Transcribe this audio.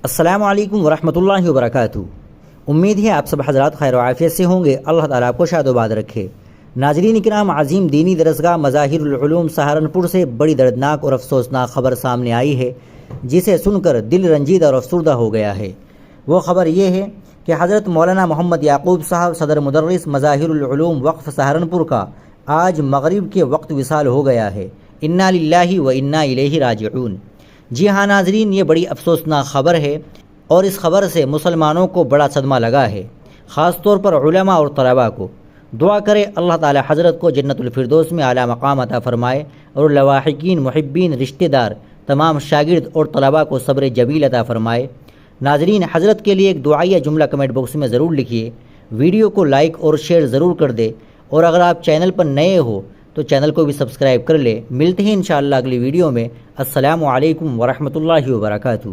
السلام علیکم ورحمۃ اللہ وبرکاتہ۔ امید ہے آپ سب حضرات خیر و عافیت سے ہوں گے۔ اللہ تعالیٰ آپ کو شاد و باد رکھے۔ ناظرین کرام، عظیم دینی درسگاہ مظاہر العلوم سہارنپور سے بڑی دردناک اور افسوسناک خبر سامنے آئی ہے، جسے سن کر دل رنجیدہ اور افسردہ ہو گیا ہے۔ وہ خبر یہ ہے کہ حضرت مولانا محمد یعقوب صاحب صدر مدرس مظاہر العلوم وقف سہارنپور کا آج مغرب کے وقت وصال ہو گیا ہے۔ انا للہ و انا الیہ راجعون۔ جی ہاں ناظرین، یہ بڑی افسوسناک خبر ہے اور اس خبر سے مسلمانوں کو بڑا صدمہ لگا ہے، خاص طور پر علماء اور طلباء کو۔ دعا کرے اللہ تعالی حضرت کو جنت الفردوس میں اعلیٰ مقام عطا فرمائے اور لواحقین، محبین، رشتہ دار، تمام شاگرد اور طلباء کو صبر جمیل عطا فرمائے۔ ناظرین، حضرت کے لیے ایک دعائیہ جملہ کمنٹ باکس میں ضرور لکھیے، ویڈیو کو لائک اور شیئر ضرور کر دے، اور اگر آپ چینل پر نئے ہو تو چینل کو بھی سبسکرائب کر لے۔ ملتے ہیں انشاءاللہ اگلی ویڈیو میں۔ السلام علیکم ورحمۃ اللہ وبرکاتہ۔